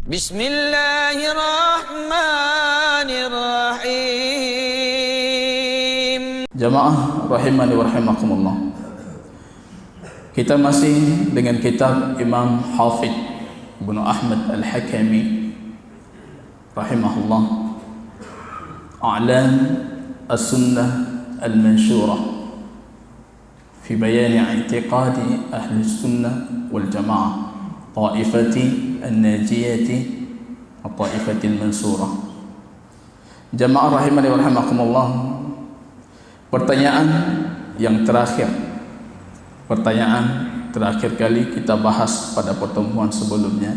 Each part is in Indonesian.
Bismillahirrahmanirrahim. Jamaah rahimani wa rahimakumullah. Kita masih dengan kitab Imam Hafidh Ibnu Ahmad Al-Hakami rahimahullah, A'lam As-Sunnah Al-Mansyurah fi bayan i'tiqadi ahli sunnah wal jamaah Ta'ifati An-Najiyati wa Ta'ifati Al-Mansurah. Jamaah rahimani wa rahimakumullah, pertanyaan yang terakhir, pertanyaan terakhir kali kita bahas pada pertemuan sebelumnya.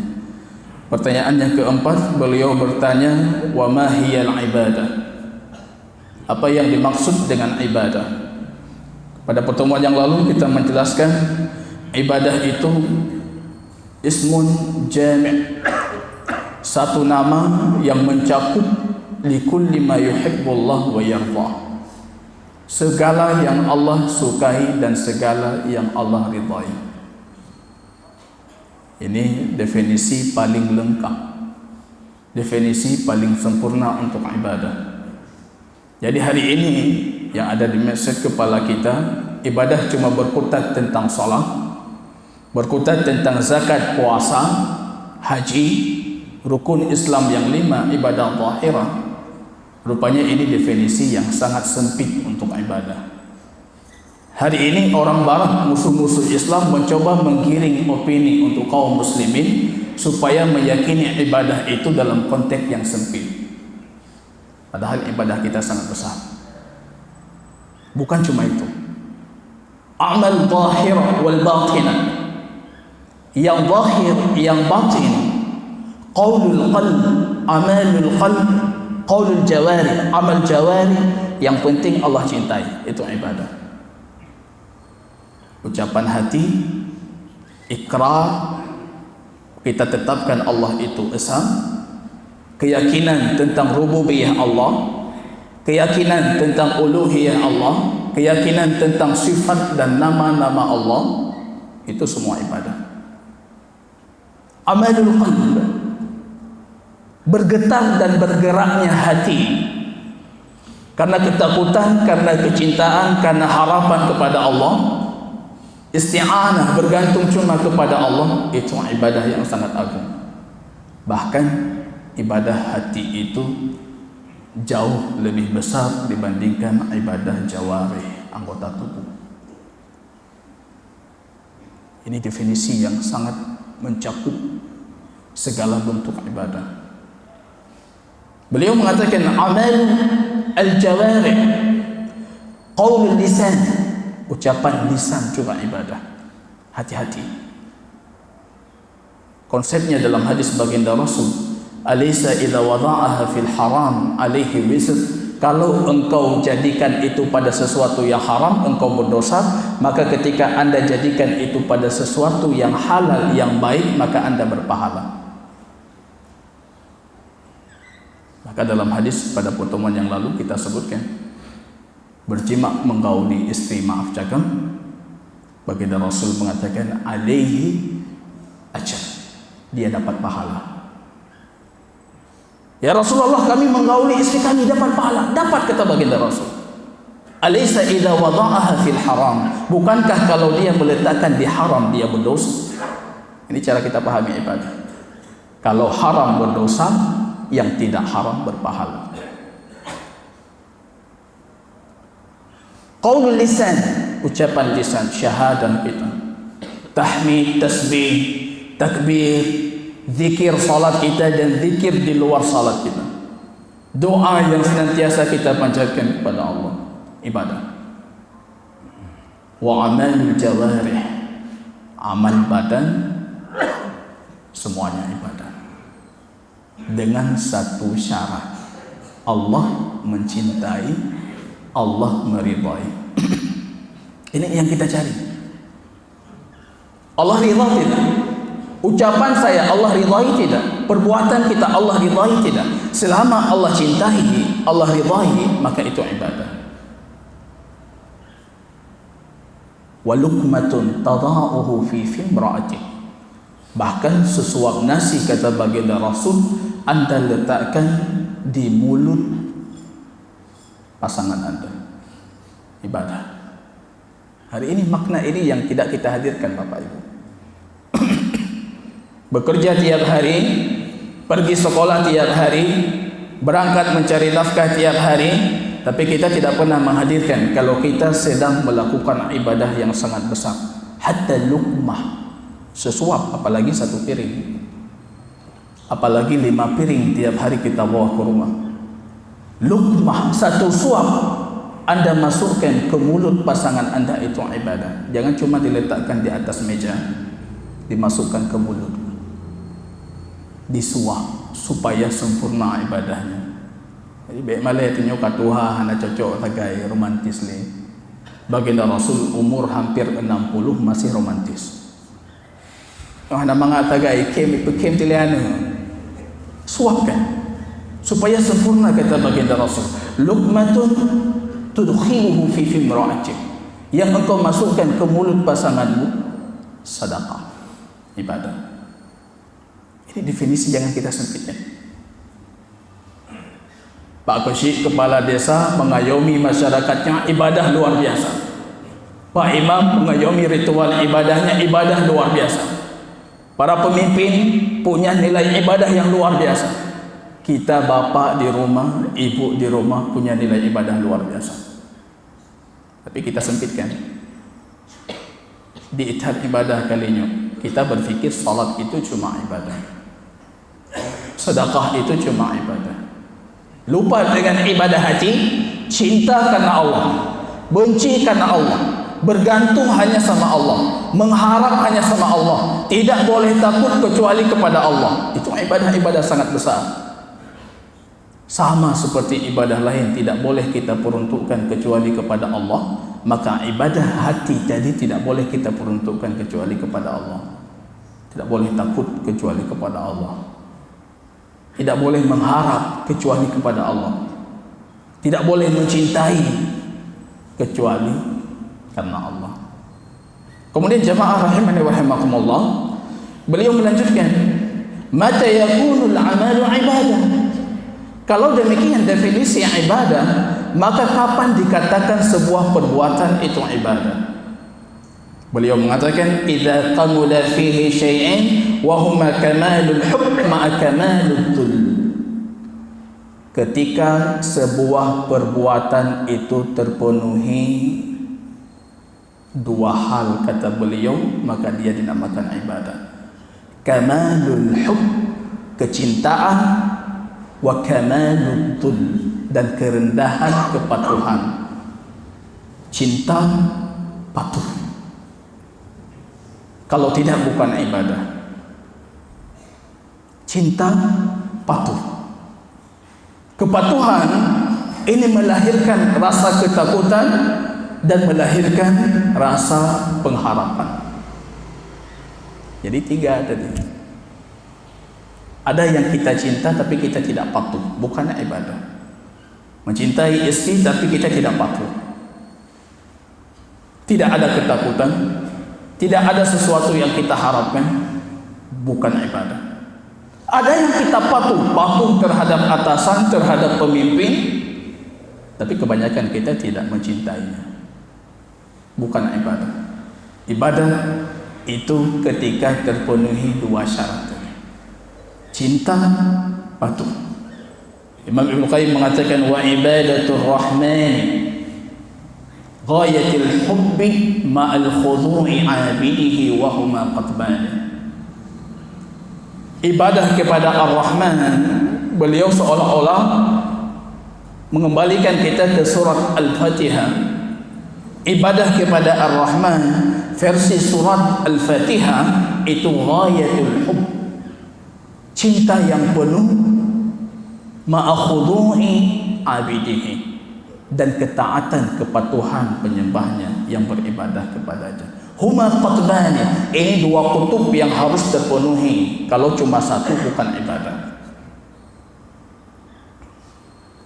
Pertanyaan yang keempat, beliau bertanya, wa ma hiyal ibadah? Apa yang dimaksud dengan ibadah? Pada pertemuan yang lalu kita menjelaskan ibadah itu ismun jami', satu nama yang mencakup likulli ma yuhibbullah wa yardah, segala yang Allah sukai dan segala yang Allah ridhai. Ini definisi paling lengkap, definisi paling sempurna untuk ibadah. Jadi hari ini yang ada di mindset kepala kita, ibadah cuma berkutat tentang salat, berkutat tentang zakat, puasa, haji, rukun Islam yang 5, ibadah zahirah. Rupanya ini definisi yang sangat sempit untuk ibadah. Hari ini orang barat, musuh-musuh Islam, mencoba menggiring opini untuk kaum muslimin supaya meyakini ibadah itu dalam konteks yang sempit. Padahal ibadah kita sangat besar. Bukan cuma itu. Amal zahir wal batinah, yang zahir, yang batin, qaulul qalb, amalul qalb, qaulul jawari, amal jawari, yang penting Allah cintai, itu ibadah. Ucapan hati, ikrar, kita tetapkan Allah itu esa, keyakinan tentang rububiyah Allah, keyakinan tentang uluhiyah Allah, keyakinan tentang sifat dan nama-nama Allah, itu semua ibadah. Amalul qalb, bergetar dan bergeraknya hati karena ketakutan, karena kecintaan, karena harapan kepada Allah, isti'anah, bergantung cuma kepada Allah, itu ibadah yang sangat agung. Bahkan ibadah hati itu jauh lebih besar dibandingkan ibadah jawarih, anggota tubuh. Ini definisi yang sangat mencakup segala bentuk ibadah. Beliau mengatakan amal al-jawarih, qaulul lisan, ucapan lisan juga ibadah. Hati-hati. Konsepnya dalam hadis baginda Rasul, alaysa idza wada'aha fil haram alaihi wisr, kalau engkau jadikan itu pada sesuatu yang haram, engkau berdosa, maka ketika Anda jadikan itu pada sesuatu yang halal, yang baik, maka Anda berpahala. Maka dalam hadis pada pertemuan yang lalu kita sebutkan, berjima menggauli istri, maaf cakap, baginda Rasul mengatakan alaihi ajr, dia dapat pahala. Ya Rasulullah, kami menggauli istri kami dapat pahala. Dapat, kata baginda Rasul. Alaysa idza wada'aha fil haram, bukankah kalau dia meletakkan di haram dia berdosa? Ini cara kita pahami ibadah. Kalau haram berdosa, yang tidak haram berpahala. Qaulul lisan, ucapan lisan, syahadah kita, tahmid, tasbih, takbir, zikir salat kita dan zikir di luar salat kita, doa yang senantiasa kita panjatkan kepada Allah, ibadah. Wa amalul jawarih, amal badan, semuanya ibadah, dengan satu syarat, Allah mencintai, Allah meridai. Ini yang kita cari. Allah ridha tidak? Ucapan saya Allah ridhai tidak? Perbuatan kita Allah ridhai tidak? Selama Allah cintai, Allah ridhai, maka itu ibadah. Wa luqmatun tada'uhu fi fimra'atik, Bahkan sesuap nasi, kata baginda Rasul, Anda letakkan di mulut pasangan Anda. Ibadah. Hari ini makna ini yang tidak kita hadirkan, Bapak Ibu. Bekerja tiap hari, pergi sekolah tiap hari, berangkat mencari nafkah tiap hari, tapi kita tidak pernah menghadirkan kalau kita sedang melakukan ibadah yang sangat besar. Hatta luqmah, sesuap, apalagi satu piring, apalagi 5 piring tiap hari kita bawa ke rumah. Luqmah, satu suap Anda masukkan ke mulut pasangan Anda, itu ibadah. Jangan cuma diletakkan di atas meja, dimasukkan ke mulut, disuap supaya sempurna ibadahnya. Jadi baik malah tunjuk kat Tuhan hana cocok tagai romantis le. Baginda Rasul umur hampir 60 masih romantis. Hana mangat tagai kem tiliana. Suapkan supaya sempurna, kata baginda Rasul. Luqmatun tudkhiluhu fi imra'atik, yang engkau masukkan ke mulut pasanganmu, sedekah, ibadah. Ini definisi, jangan kita sempitkan. Pak Kosyik, kepala desa, mengayomi masyarakatnya, ibadah luar biasa. Pak Imam mengayomi ritual ibadahnya, ibadah luar biasa. Para pemimpin punya nilai ibadah yang luar biasa. Kita bapak di rumah, ibu di rumah punya nilai ibadah luar biasa. Tapi kita sempitkan. Di ithad ibadah kalinya, kita berpikir salat itu cuma ibadah, sedekah itu cuma ibadah. Lupa dengan ibadah hati, cinta karena Allah, benci karena Allah, bergantung hanya sama Allah, mengharap hanya sama Allah, tidak boleh takut kecuali kepada Allah. Itu ibadah-ibadah sangat besar. Sama seperti ibadah lain tidak boleh kita peruntukkan kecuali kepada Allah, maka ibadah hati tadi tidak boleh kita peruntukkan kecuali kepada Allah. Tidak boleh takut kecuali kepada Allah, tidak boleh mengharap kecuali kepada Allah, tidak boleh mencintai kecuali karena Allah. Kemudian jamaah rahimani wa rahimakumullah, beliau melanjutkan, mata yakunul amalu ibadah. Kalau demikian definisi ibadah, maka kapan dikatakan sebuah perbuatan itu ibadah? Beliau mengatakan, idza qamula fihi syai'in wa huma kamalul hukm ma'a kamalul dhul. Ketika sebuah perbuatan itu terpenuhi dua hal, kata beliau, maka dia dinamakan ibadah. Kamalul hukm, kecintaan, wa kamalul dhul, dan kerendahan kepatuhan. Cinta, patuh. Kalau tidak, bukan ibadah. Cinta, patuh. Kepatuhan ini melahirkan rasa ketakutan dan melahirkan rasa pengharapan. Jadi 3 tadi. Ada yang kita cinta tapi kita tidak patuh, bukan ibadah. Mencintai istri tapi kita tidak patuh, tidak ada ketakutan, tidak ada sesuatu yang kita harapkan, bukan ibadah. Ada yang kita patuh terhadap atasan, terhadap pemimpin, tapi kebanyakan kita tidak mencintainya, bukan ibadah. Ibadah itu ketika terpenuhi 2 syarat: cinta, patuh. Imam Ibnu Qayyim mengatakan, wa ibadatur rahman ghayatul hubbi ma'al khudu'i 'abidihi wa huma qatban. Ibadah kepada Ar-Rahman, beliau seolah-olah mengembalikan kita ke surat Al-Fatihah. Ibadah kepada Ar-Rahman versi surat Al-Fatihah itu ghayatul hubb, cinta yang penuh, ma'a khudu'i 'abidihi, dan ketaatan, kepatuhan penyembahnya yang beribadah kepadanya. Huma qatbani, ini 2 kutub yang harus terpenuhi. Kalau cuma satu, bukan ibadah.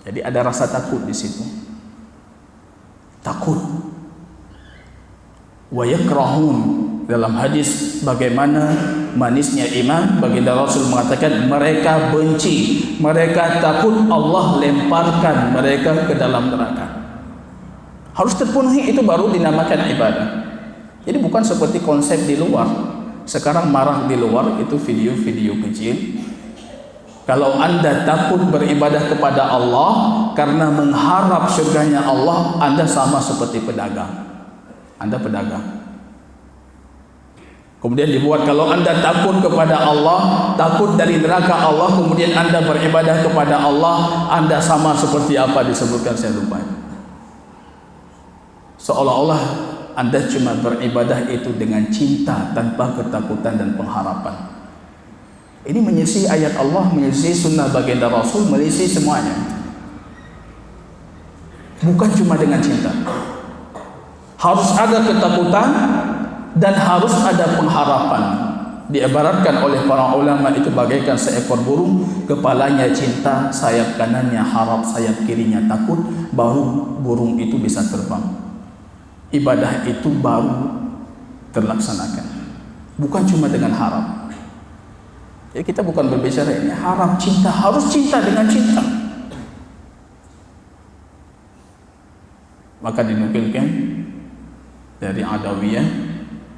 Jadi ada rasa takut di situ. Takut. Wa yakrahun Dalam hadis bagaimana manisnya iman, baginda Rasul mengatakan mereka benci, mereka takut Allah lemparkan mereka ke dalam neraka. Harus terpenuhi, itu baru dinamakan ibadah. Jadi bukan seperti konsep di luar. Sekarang marah di luar itu video-video kecil. Kalau Anda takut beribadah kepada Allah karena mengharap surganya Allah, Anda sama seperti pedagang. Anda pedagang. Kemudian dibuat kalau Anda takut kepada Allah, takut dari neraka Allah, kemudian Anda beribadah kepada Allah, Anda sama seperti apa disebutkan, saya lupa. Seolah-olah Anda cuma beribadah itu dengan cinta tanpa ketakutan dan pengharapan. Ini menyisi ayat Allah, menyisi sunnah baginda Rasul, menyisi semuanya. Bukan cuma dengan cinta. Harus ada ketakutan dan harus ada pengharapan. Diibaratkan oleh para ulama itu bagaikan seekor burung, kepalanya cinta, sayap kanannya harap, sayap kirinya takut, baru burung itu bisa terbang. Ibadah itu baru terlaksanakan. Bukan cuma dengan harap. Ya, kita bukan berbicara ini harap, cinta, harus cinta dengan cinta. Maka dinukilkan dari Adawiyah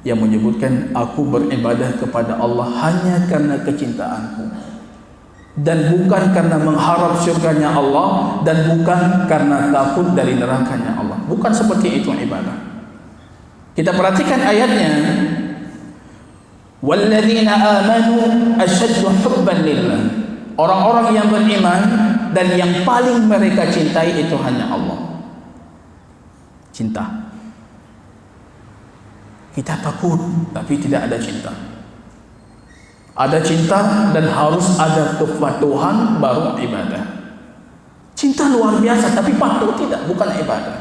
yang menyebutkan, aku beribadah kepada Allah hanya karena kecintaanku, dan bukan karena mengharap surganya Allah, dan bukan karena takut dari nerakanya Allah. Bukan seperti itu ibadah. Kita perhatikan ayatnya, walladzina amanu asyaddu hubban lillah. Orang-orang yang beriman dan yang paling mereka cintai itu hanya Allah. Cinta. Kita takut tapi tidak ada cinta. Ada cinta dan harus ada kepatuhan baru ibadah. Cinta luar biasa tapi patuh tidak, bukan ibadah.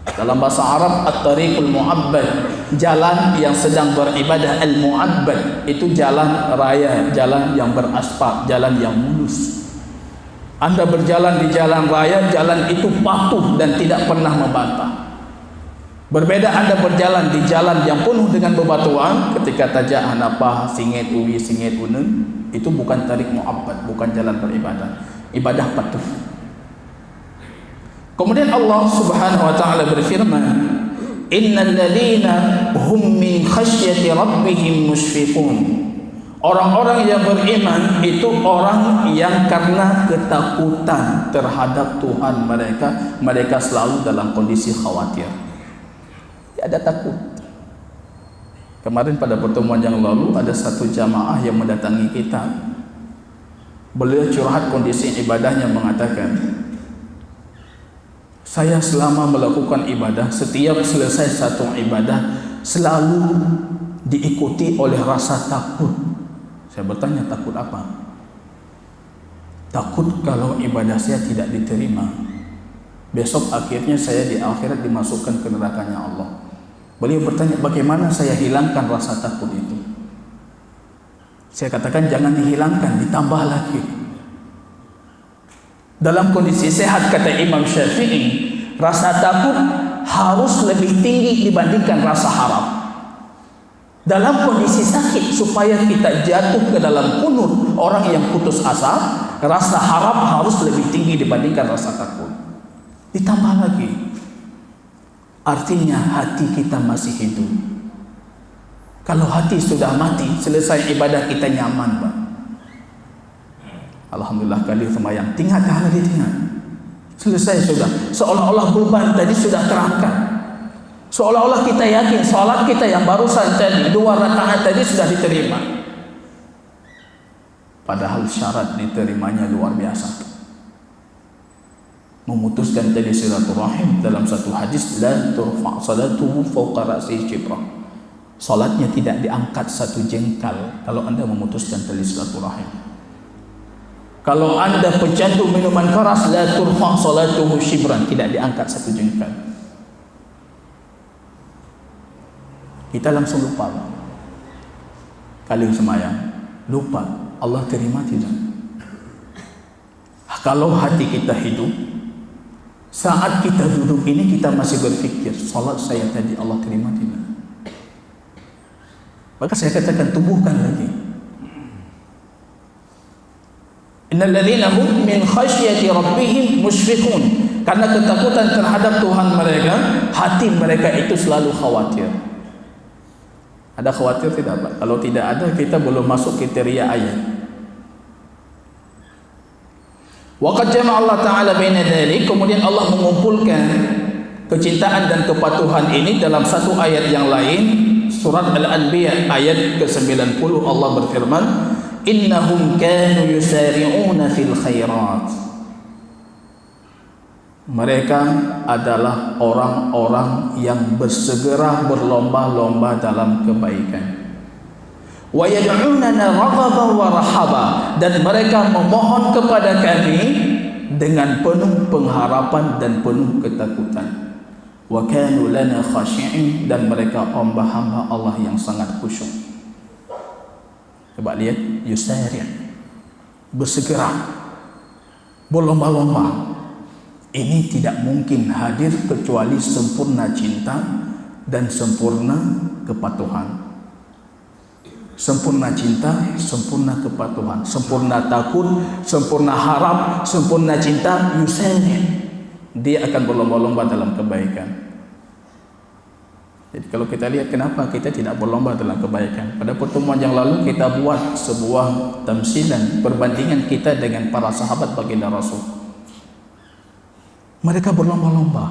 Dalam bahasa Arab at-tariqul mu'abbad, jalan yang sedang beribadah. Al-mu'abbad itu jalan raya, jalan yang beraspal, jalan yang mulus. Anda berjalan di jalan raya, jalan itu patuh dan tidak pernah membantah. Berbeda Anda berjalan di jalan yang penuh dengan bebatuan, ketika tajak hanapah, singit uwi, singit unun, itu bukan tarik mu'abbad, bukan jalan beribadah. Ibadah patuh. Kemudian Allah Subhanahu wa taala berfirman, innal ladzina hum min khasyati rabbihim musyfiqun. Orang-orang yang beriman itu orang yang karena ketakutan terhadap Tuhan mereka, mereka selalu dalam kondisi khawatir. Ada takut. Kemarin pada pertemuan yang lalu ada satu jamaah yang mendatangi kita. Beliau curhat kondisi ibadahnya, mengatakan, saya selama melakukan ibadah, setiap selesai satu ibadah selalu diikuti oleh rasa takut. Saya bertanya, takut apa? Takut kalau ibadah saya tidak diterima, besok akhirnya saya di akhirat dimasukkan ke nerakanya Allah. Beliau bertanya, bagaimana saya hilangkan rasa takut itu? Saya katakan, jangan dihilangkan, ditambah lagi. Dalam kondisi sehat, kata Imam Syafi'i, rasa takut harus lebih tinggi dibandingkan rasa harap. Dalam kondisi sakit, supaya kita jatuh ke dalam kunut orang yang putus asa, rasa harap harus lebih tinggi dibandingkan rasa takut. Ditambah lagi, artinya hati kita masih hidup. Kalau hati sudah mati, selesai ibadah kita nyaman, Pak. Alhamdulillah kali semayang, tinggal tahan di tinggal. Selesai sudah. Seolah-olah beban tadi sudah terangkat. Seolah-olah kita yakin salat kita yang barusan tadi 2 rakaat tadi sudah diterima. Padahal syarat diterimanya luar biasa. Memutuskan tali silaturahim. Dalam satu hadis, la turfa' salatuhu fawqa ra'si shibrah. Salatnya tidak diangkat satu jengkal kalau Anda memutuskan tali silaturahim. Kalau Anda pecandu minuman keras, la turfa' salatuhu shibran, tidak diangkat satu jengkal. Kita langsung lupa. Kali semayang lupa, Allah terima tidak? Kalau hati kita hidup, saat kita duduk ini kita masih berpikir, salat saya tadi Allah terima tidak? Maka saya katakan tumbuhkan lagi. Innal ladzina hum min khasyati rabbihim musyfiqun. Karena ketakutan terhadap Tuhan mereka, hati mereka itu selalu khawatir. Ada khawatir tidak, Pak? Kalau tidak ada, kita belum masuk kriteria ayat. Wa qad jama'a Allah Ta'ala baina dzalik, kemudian Allah mengumpulkan kecintaan dan kepatuhan ini dalam satu ayat yang lain, surat Al-Anbiya ayat ke-90. Allah berfirman, innahum kanu yusari'una fil khairat. Mereka adalah orang-orang yang bersegera berlomba-lomba dalam kebaikan. Wa yad'unana raghaban wa rahaba, dan mereka memohon kepada kami dengan penuh pengharapan dan penuh ketakutan. Wa kanu lana khashi'in, dan mereka hamba-hamba Allah yang sangat khusyuk. Coba lihat, yusari', bersegera, berlomba-lomba. Ini tidak mungkin hadir kecuali sempurna cinta dan sempurna kepatuhan. Sempurna cinta, sempurna kepatuhan, sempurna takut, sempurna harap, sempurna cinta, yusari'. Dia akan berlomba-lomba dalam kebaikan. Jadi kalau kita lihat kenapa kita tidak berlomba dalam kebaikan. Pada pertemuan yang lalu kita buat sebuah tamsilan, perbandingan kita dengan para sahabat baginda Rasul. Mereka berlomba-lomba.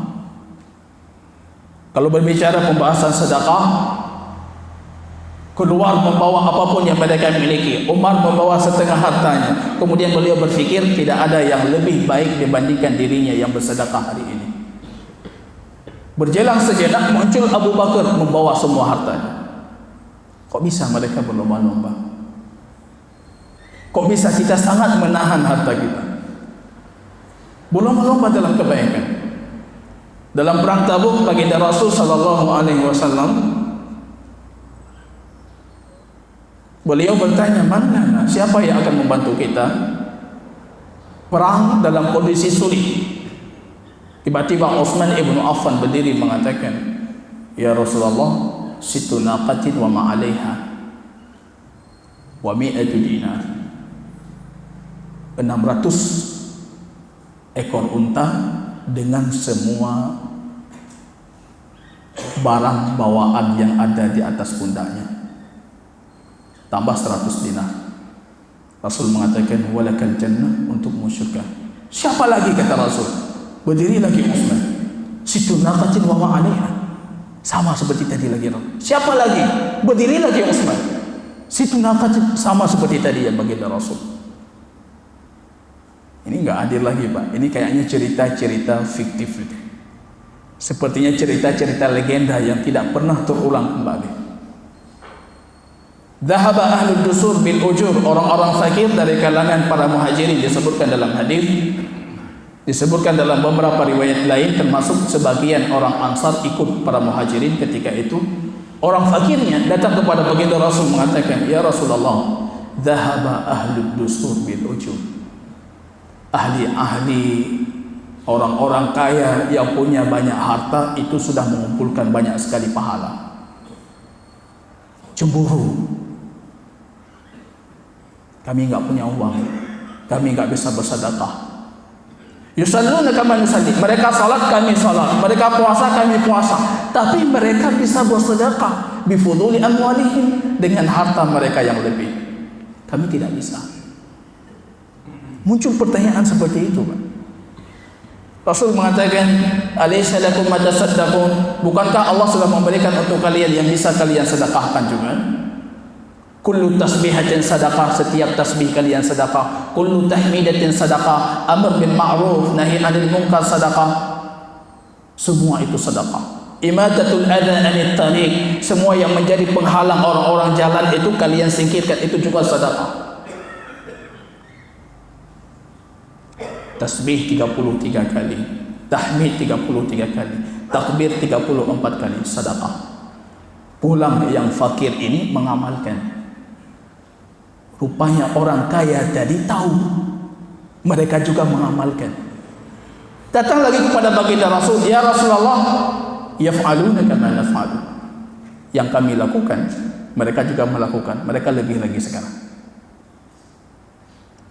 Kalau berbicara pembahasan sedekah, keluar membawa apapun yang mereka miliki. Umar membawa setengah hartanya. Kemudian beliau berfikir tidak ada yang lebih baik dibandingkan dirinya yang bersedekah hari ini. Berjalan sejenak muncul Abu Bakar membawa semua hartanya. Kok bisa mereka berlomba-lomba? Kok bisa kita sangat menahan harta kita? Berlomba-lomba dalam kebaikan. Dalam perang Tabuk, baginda Rasul sallallahu alaihi wasallam, beliau bertanya, mana siapa yang akan membantu kita perang dalam kondisi sulit? Tiba-tiba Utsman ibnu Affan berdiri mengatakan, ya Rasulullah, situ naqatin wa ma 'alaiha wa 100 dinar. 600 ekor unta dengan semua barang bawaan yang ada di atas pundaknya, tambah 100 dinar. Rasul mengatakan, walakal jannah, untukmu syurga. Siapa lagi, kata Rasul? Berdiri lagi Utsman. Situ naqatin wa ma 'alaiha, sama seperti tadi lagi. Siapa lagi? Berdiri lagi Utsman. Situ naqatin, sama seperti tadi yang baginda Rasul. Ini enggak adil lagi, Pak. Ini kayaknya cerita-cerita fiktif. Sepertinya cerita-cerita legenda yang tidak pernah terulang kembali. Dhahaba ahlud dusur bil ujur, orang-orang fakir dari kalangan para muhajirin disebutkan dalam hadis, disebutkan dalam beberapa riwayat lain, termasuk sebagian orang Ansar ikut para muhajirin ketika itu. Orang fakirnya datang kepada baginda Rasul mengatakan, ya Rasulullah, dhahaba ahlud dusur bil ujur. Ahli-ahli, orang-orang kaya yang punya banyak harta itu sudah mengumpulkan banyak sekali pahala. Cemburu. Kami enggak punya uang, kami enggak bisa bersedekah. Yusalluna kama nusalli, mereka salat kami salat, mereka puasa kami puasa, tapi mereka bisa bersedekah bifuduli amwalihim, dengan harta mereka yang lebih. Kami tidak bisa. Muncul pertanyaan seperti itu, Pak. Rasul mengatakan, alaysa lakum ma tasaddaqun, bukankah Allah sudah memberikan untuk kalian yang bisa kalian sedekahkan juga? Kullu tasbihatin sadaqah, setiap tasbih kalian sedekah. Kullu tahmidatin sadaqah, amr bil ma'ruf nahi 'anil munkar sadaqah. Semua itu sedekah. Imatatul adza 'anit tariq, semua yang menjadi penghalang orang-orang jalan itu kalian singkirkan, itu juga sedekah. Tasbih 33 kali, tahmid 33 kali, takbir 34 kali, sedekah. Pulang yang fakir ini mengamalkan. Rupanya orang kaya tadi tahu, mereka juga mengamalkan. Datang lagi kepada baginda Rasul, ya Rasulullah, yaf'aluna kama naf'alu. Yang kami lakukan, mereka juga melakukan, mereka lebih lagi sekarang.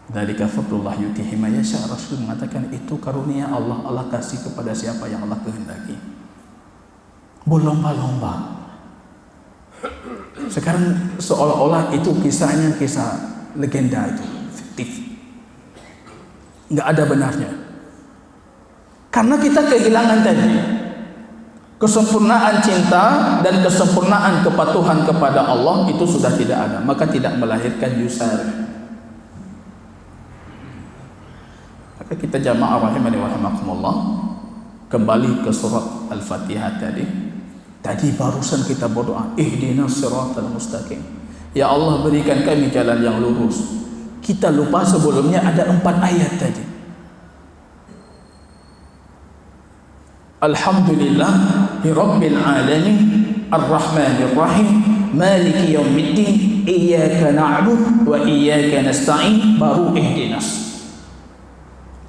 Dzalika fadlullah yutihi man yasha. Rasul mengatakan itu karunia Allah, Allah kasih kepada siapa yang Allah kehendaki. Berlomba-lomba. Sekarang seolah-olah itu kisahnya kisah legenda, itu fiktif, nggak ada benarnya. Karena kita kehilangan tadi kesempurnaan cinta dan kesempurnaan kepatuhan kepada Allah itu sudah tidak ada, maka tidak melahirkan yusar. Maka kita jamaah rahimani wa rahimakumullah, kembali ke surat Al-Fatihah tadi. Tadi barusan kita berdoa, ihdinas siratal mustaqim. Ya Allah, berikan kami jalan yang lurus. Kita lupa sebelumnya ada 4 ayat tadi. Alhamdulillahi rabbil alamin, arrahmanir rahim, maliki yaumiddin, iyyaka na'budu wa iyyaka nasta'in, baru ihdinas.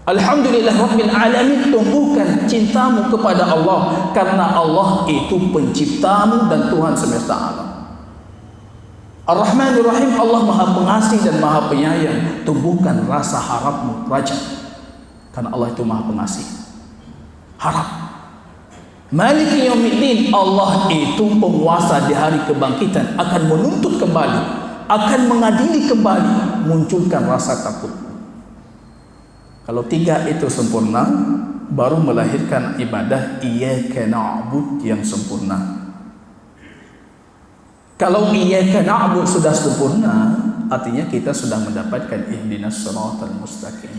Alhamdulillah rabbil alamin, tumbuhkan cintamu kepada Allah karena Allah itu penciptamu dan Tuhan semesta alam. Ar-Rahmanir Rahim, Allah Maha Pengasih dan Maha Penyayang. Tumbuhkan rasa harapmu, raja, karena Allah itu Maha Pengasih. Harap. Maliki yaumiddin, Allah itu penguasa di hari kebangkitan, akan menuntut kembali, akan mengadili kembali. Munculkan rasa takut. Kalau 3 itu sempurna, baru melahirkan ibadah iyyaka na'budu yang sempurna. Kalau iyyaka na'budu sudah sempurna, artinya kita sudah mendapatkan ihdinas siratal mustaqim.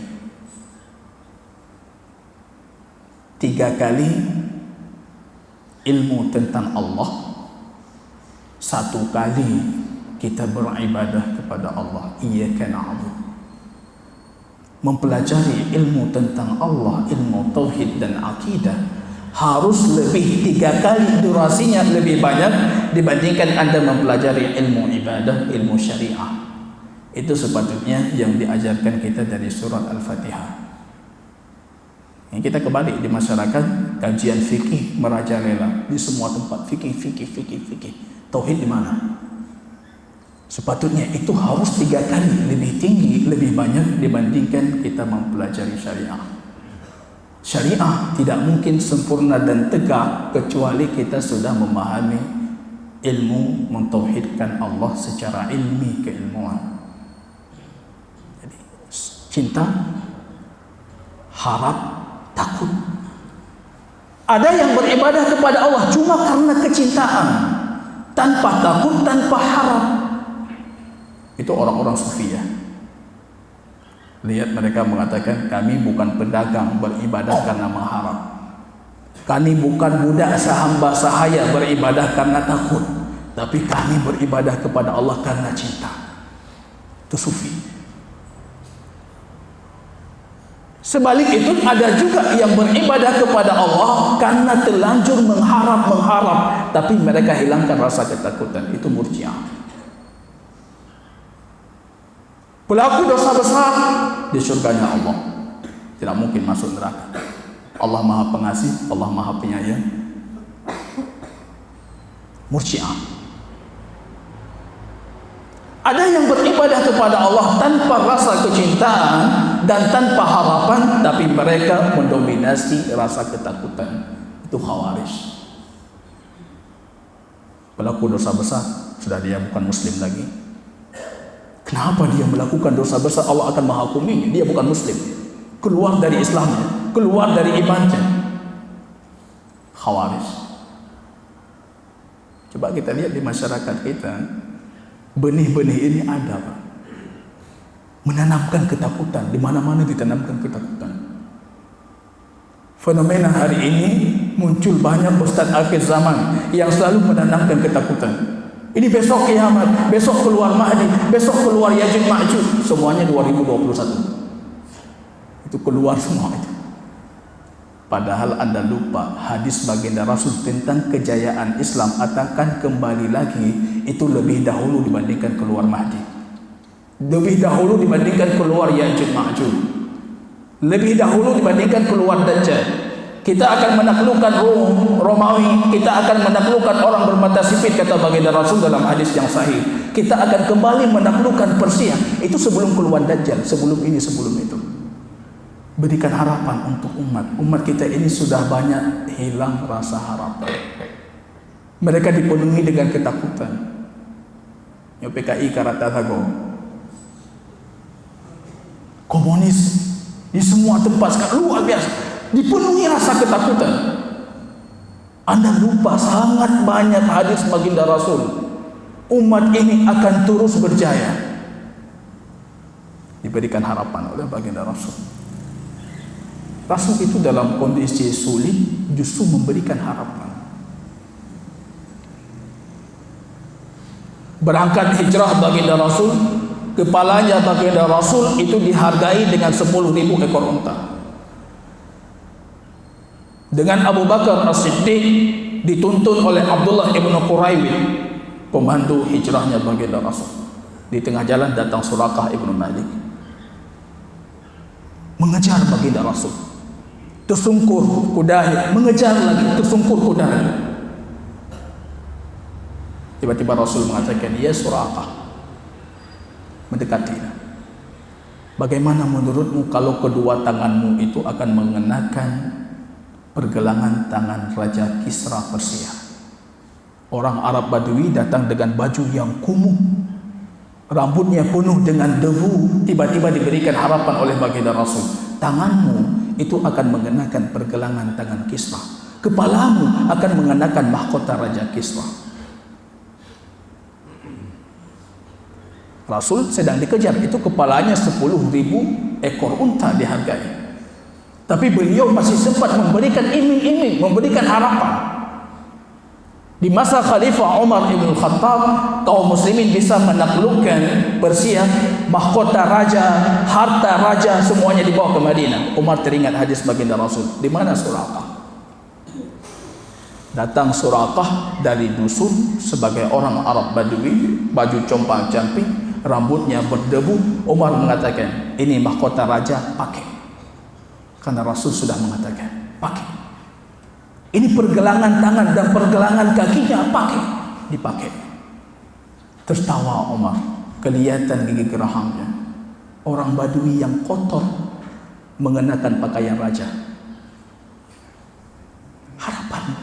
3 kali ilmu tentang Allah, 1 kali kita beribadah kepada Allah, iyyaka na'budu. Mempelajari ilmu tentang Allah, ilmu tauhid dan akidah harus lebih 3 kali durasinya, lebih banyak dibandingkan Anda mempelajari ilmu ibadah, ilmu syariah. Itu sepatutnya yang diajarkan kita dari surat Al-Fatihah. Yang kita kembali di masyarakat, kajian fikih merajalela di semua tempat, fikih. Tauhid di mana? Sepatutnya itu harus 3 kali lebih tinggi, lebih banyak dibandingkan kita mempelajari syariah. Syariah tidak mungkin sempurna dan tegak kecuali kita sudah memahami ilmu mentauhidkan Allah secara ilmi, keilmuan. Jadi cinta, harap, takut. Ada yang beribadah kepada Allah cuma karena kecintaan, tanpa takut, tanpa harap. Itu orang-orang sufi ya. Lihat mereka mengatakan, kami bukan pedagang beribadah karena mengharap. Kami bukan budak sahamba sahaya beribadah karena takut. Tapi kami beribadah kepada Allah karena cinta. Itu sufi. Sebalik itu ada juga yang beribadah kepada Allah karena terlanjur mengharap. Tapi mereka hilangkan rasa ketakutan. Itu murji'ah. Pelaku dosa besar di surganya Allah tidak mungkin masuk neraka. Allah Maha Pengasih, Allah Maha Penyayang. Murji'ah. Ada yang beribadah kepada Allah tanpa rasa kecintaan dan tanpa harapan, tapi mereka mendominasi rasa ketakutan. Itu Khawarij. Pelaku dosa besar, sudah dia bukan muslim lagi. Kenapa dia melakukan dosa besar? Allah akan menghukuminya. Dia bukan muslim, keluar dari Islamnya, keluar dari imannya. Khawarij. Coba kita lihat di masyarakat kita, benih-benih ini ada, Pak. Menanamkan ketakutan, di mana-mana ditanamkan ketakutan. Fenomena hari ini muncul banyak ustaz akhir zaman yang selalu menanamkan ketakutan. Ini besok kiamat, besok keluar Mahdi, besok keluar Ya'juj Ma'juj, semuanya 2021. Itu keluar semua itu. Padahal Anda lupa hadis baginda Rasul tentang kejayaan Islam akan kembali lagi itu lebih dahulu dibandingkan keluar Mahdi. Lebih dahulu dibandingkan keluar Ya'juj Ma'juj. Lebih dahulu dibandingkan keluar Dajjal. Kita akan menaklukkan Romawi, kita akan menaklukkan orang bermata sipit, kata baginda Rasul dalam hadis yang sahih. Kita akan kembali menaklukkan Persia. Itu sebelum keluar Dajjal, sebelum ini, sebelum itu. Berikan harapan untuk umat kita ini sudah banyak hilang rasa harapan. Mereka dipenuhi dengan ketakutan. Yang PKI Karatatago, komunis di semua tempat sekarang luar biasa, dipenuhi rasa ketakutan. Anda lupa sangat banyak hadis baginda Rasul. Umat ini akan terus berjaya. Diberikan harapan oleh baginda Rasul. Rasul itu dalam kondisi sulit justru memberikan harapan. Berangkat hijrah baginda Rasul, kepalanya baginda Rasul itu dihargai dengan 10.000 ekor unta. Dengan Abu Bakar As-Siddiq dituntun oleh Abdullah ibn Quraibin, pemandu hijrahnya baginda Rasul. Di tengah jalan datang Suraqah ibn Malik, mengejar baginda Rasul. Tersungkur kudanya, mengejar lagi, tersungkur kudanya. Tiba-tiba Rasul mengatakan, "Ya Suraqah," mendekatinya. "Bagaimana menurutmu kalau kedua tanganmu itu akan mengenakan pergelangan tangan Raja Kisra Persia?" Orang Arab Badui datang dengan baju yang kumuh, rambutnya penuh dengan debu. Tiba-tiba diberikan harapan oleh baginda Rasul, "Tanganmu itu akan mengenakan pergelangan tangan Kisra, kepalamu akan mengenakan mahkota Raja Kisra." Rasul sedang dikejar, itu kepalanya 10.000 ekor unta dihargai. Tapi beliau masih sempat memberikan iming-iming, memberikan harapan. Di masa Khalifah Umar ibn Khattab, kaum muslimin bisa menaklukkan Persia, mahkota raja, harta raja, semuanya dibawa ke Madinah. Umar teringat hadis baginda Rasul, "Di mana Suraqah?" Datang Suraqah dari dusun sebagai orang Arab Badui, baju compang-camping, rambutnya berdebu. Umar mengatakan, "Ini mahkota raja, pakai." Karena Rasul sudah mengatakan, "Pakai." Ini pergelangan tangan dan pergelangan kakinya, pakai. Dipakai. Tertawa Umar, kelihatan gigi gerahamnya. Orang Badui yang kotor mengenakan pakaian raja. Harapan.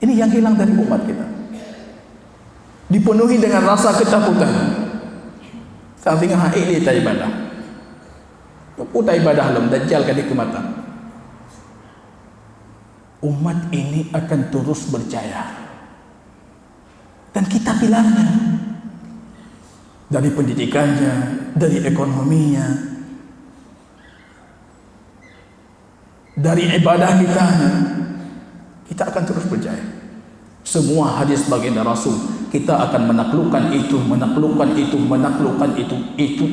Ini yang hilang dari umat kita. Dipenuhi dengan rasa ketakutan. Samping ini tak ibadah. Putar ibadah dalam Dajjal kali kematan. Umat ini akan terus berjaya. Dan kita pilarnya. Dari pendidikannya, dari ekonominya, dari ibadah kita akan terus berjaya. Semua hadis baginda Rasul, kita akan menaklukkan itu, menaklukkan itu, menaklukkan itu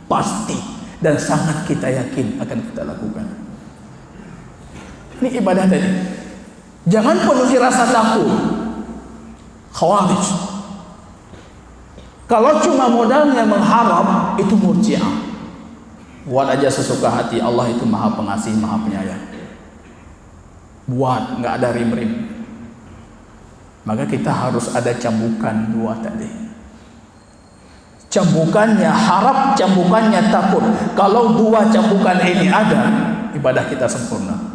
pasti dan sangat kita yakin akan kita lakukan. Ini ibadah tadi. Jangan penuhi rasa takut. Khawarij. Kalau cuma modalnya mengharap, itu Murji'ah. Buat aja sesuka hati, Allah itu Maha Pengasih, Maha Penyayang. Buat, nggak ada rim-rim. Maka kita harus ada cambukan dua tadi. Cambukannya harap, cambukannya takut. Kalau dua cambukan ini ada, ibadah kita sempurna.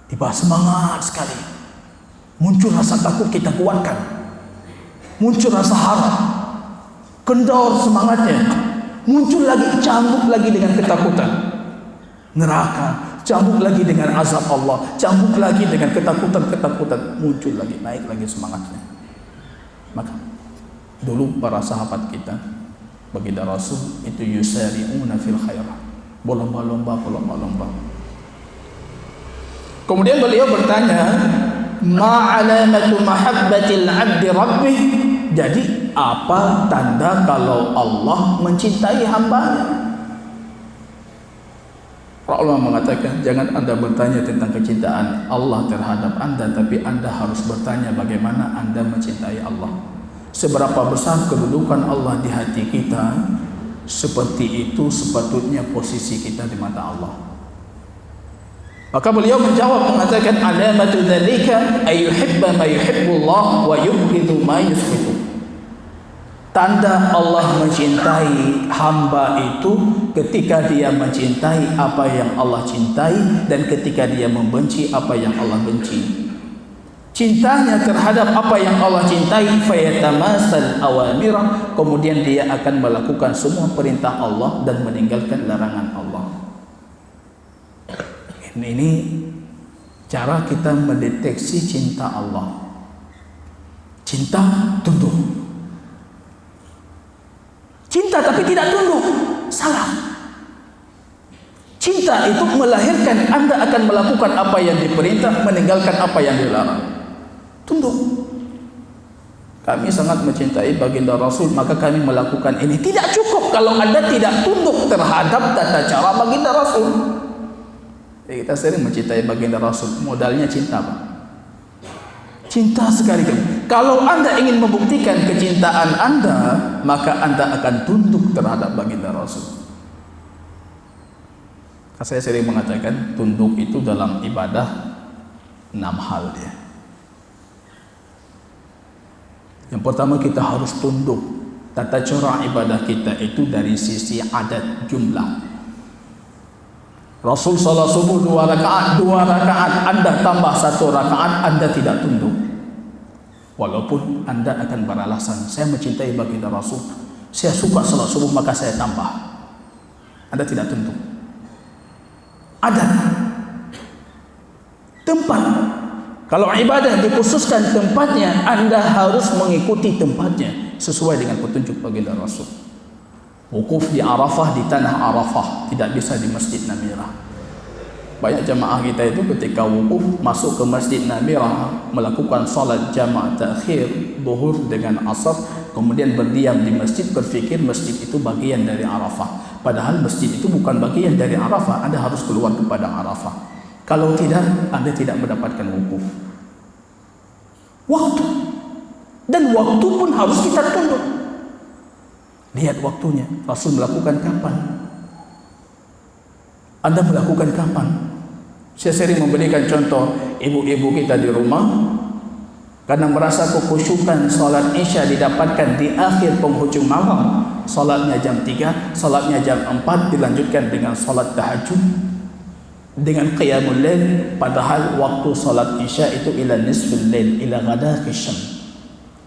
Tiba semangat sekali. Muncul rasa takut, kita kuatkan. Muncul rasa harap, kendor semangatnya. Muncul lagi, cambuk lagi dengan ketakutan. Neraka, cambuk lagi dengan azab Allah, cambuk lagi dengan ketakutan-ketakutan. Muncul lagi, naik lagi semangatnya. Maka dulu para sahabat kita, baginda Rasul itu yusari'una fil khairat, berlomba-lomba. Kemudian beliau bertanya, ma alamatu mahabbatil abdi rabbih? Jadi apa tanda kalau Allah mencintai hambanya? Para ulama mengatakan, jangan Anda bertanya tentang kecintaan Allah terhadap Anda, tapi Anda harus bertanya bagaimana Anda mencintai Allah. Seberapa besar kedudukan Allah di hati kita, seperti itu sepatutnya posisi kita di mata Allah. Maka beliau menjawab mengatakan alamatu dzalika ay yuhibba ma yuhibbullah wa yubghidu ma yubghidu. Tanda Allah mencintai hamba itu ketika dia mencintai apa yang Allah cintai dan ketika dia membenci apa yang Allah benci. Cintanya terhadap apa yang Allah cintai fayatamasal awamirah, kemudian dia akan melakukan semua perintah Allah dan meninggalkan larangan Allah. Ini cara kita mendeteksi cinta Allah. Cinta tunduk. Cinta tapi tidak tunduk, salah. Cinta itu melahirkan Anda akan melakukan apa yang diperintah, meninggalkan apa yang dilarang. Tunduk. Kami sangat mencintai baginda Rasul, maka kami melakukan ini. Tidak cukup kalau Anda tidak tunduk terhadap tata cara baginda Rasul. Kita sering mencintai baginda Rasul, modalnya cinta, Pak. Cinta sekali. Kalau Anda ingin membuktikan kecintaan Anda, maka Anda akan tunduk terhadap baginda Rasul. Saya sering mengatakan tunduk itu dalam ibadah 6 hal ya. Yang pertama, kita harus tunduk tata cara ibadah kita itu dari sisi adat jumlah. Rasul salat subuh 2 rakaat, Anda tambah 1 rakaat, Anda tidak tunduk. Walaupun Anda akan beralasan, saya mencintai baginda Rasul, saya suka salat subuh maka saya tambah. Anda tidak tunduk. Adat, tempat. Kalau ibadah dikhususkan tempatnya, Anda harus mengikuti tempatnya sesuai dengan petunjuk baginda Rasul. Wukuf di Arafah, di tanah Arafah, tidak bisa di Masjid Namirah. Banyak jamaah kita itu ketika wukuf masuk ke Masjid Namirah, melakukan salat jamaah takhir zuhur dengan asar, kemudian berdiam di masjid, berfikir masjid itu bagian dari Arafah. Padahal masjid itu bukan bagian dari Arafah. Anda harus keluar kepada Arafah. Kalau tidak, Anda tidak mendapatkan wukuf. Waktu, dan waktu pun harus kita tunduk. Lihat waktunya, Rasul melakukan kapan? Anda melakukan kapan? Saya sering memberikan contoh ibu-ibu kita di rumah, karena merasa kekhusyukan salat Isya didapatkan di akhir penghujung malam. Salatnya jam 3, salatnya jam 4, dilanjutkan dengan salat tahajud, dengan qiyamul lail, padahal waktu salat Isya itu ila nisfil lail, ila ghadaqi syams,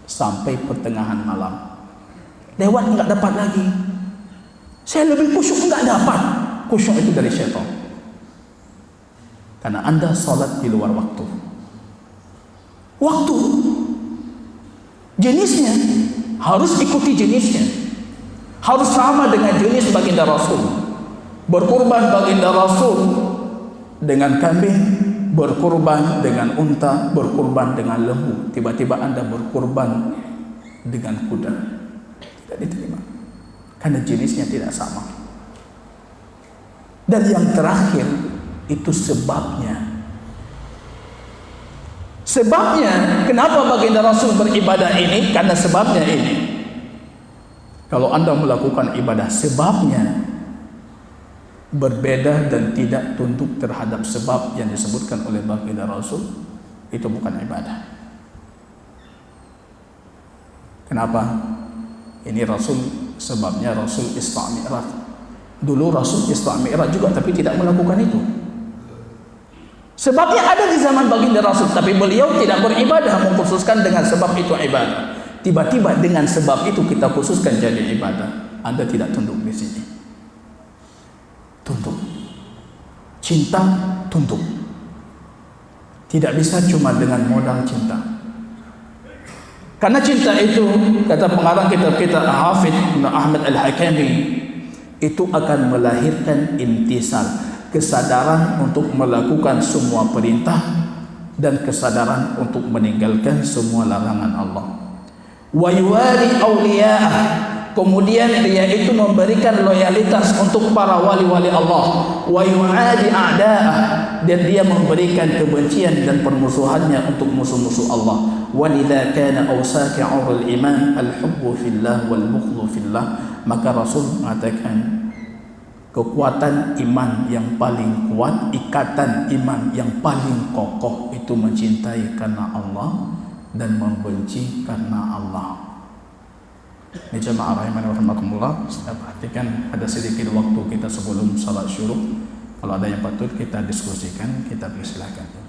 sampai pertengahan malam. Lewat enggak dapat lagi. Saya lebih khusyuk, enggak dapat. Khusyuk itu dari syaitan. Karena Anda salat di luar waktu. Waktu, jenisnya harus ikuti jenisnya. Harus sama dengan jenis baginda Rasul. Berkurban baginda Rasul dengan kambing, berkurban dengan unta, berkurban dengan lembu. Tiba-tiba Anda berkurban dengan kuda. Tidak diterima, karena jenisnya tidak sama. Dan yang terakhir itu sebabnya. Sebabnya kenapa baginda Rasul beribadah ini? Karena sebabnya ini. Kalau Anda melakukan ibadah sebabnya berbeda dan tidak tunduk terhadap sebab yang disebutkan oleh baginda Rasul, itu bukan ibadah. Kenapa? Ini Rasul, sebabnya Rasul Isra Mi'raj. Dulu Rasul Isra Mi'raj juga, tapi tidak melakukan itu. Sebabnya ada di zaman baginda Rasul, tapi beliau tidak beribadah mengkhususkan dengan sebab itu ibadah. Tiba-tiba dengan sebab itu kita khususkan jadi ibadah. Anda tidak tunduk di sini. Tunduk. Cinta tunduk. Tidak bisa cuma dengan modal cinta. Karena cinta itu, kata pengarang kitab kita Hafidz Ahmad Al-Hakami, itu akan melahirkan intisal, kesadaran untuk melakukan semua perintah dan kesadaran untuk meninggalkan semua larangan Allah. Wa yuwali awliya'ah, kemudian dia itu memberikan loyalitas untuk para wali-wali Allah. Wa yu'adi a'da'ah, dan dia memberikan kebencian dan permusuhannya untuk musuh-musuh Allah. Walidha kana awsaki aurul iman al-hubbu fillah wal bughdhu fillah. Maka Rasul mengatakan kekuatan iman yang paling kuat, ikatan iman yang paling kokoh itu mencintai karena Allah dan membenci karena Allah. Ini jemaah rahimani wa rahimakumullah, saya perhatikan ada sedikit waktu kita sebelum salat syuruk. Kalau ada yang patut kita diskusikan, kita persilakan.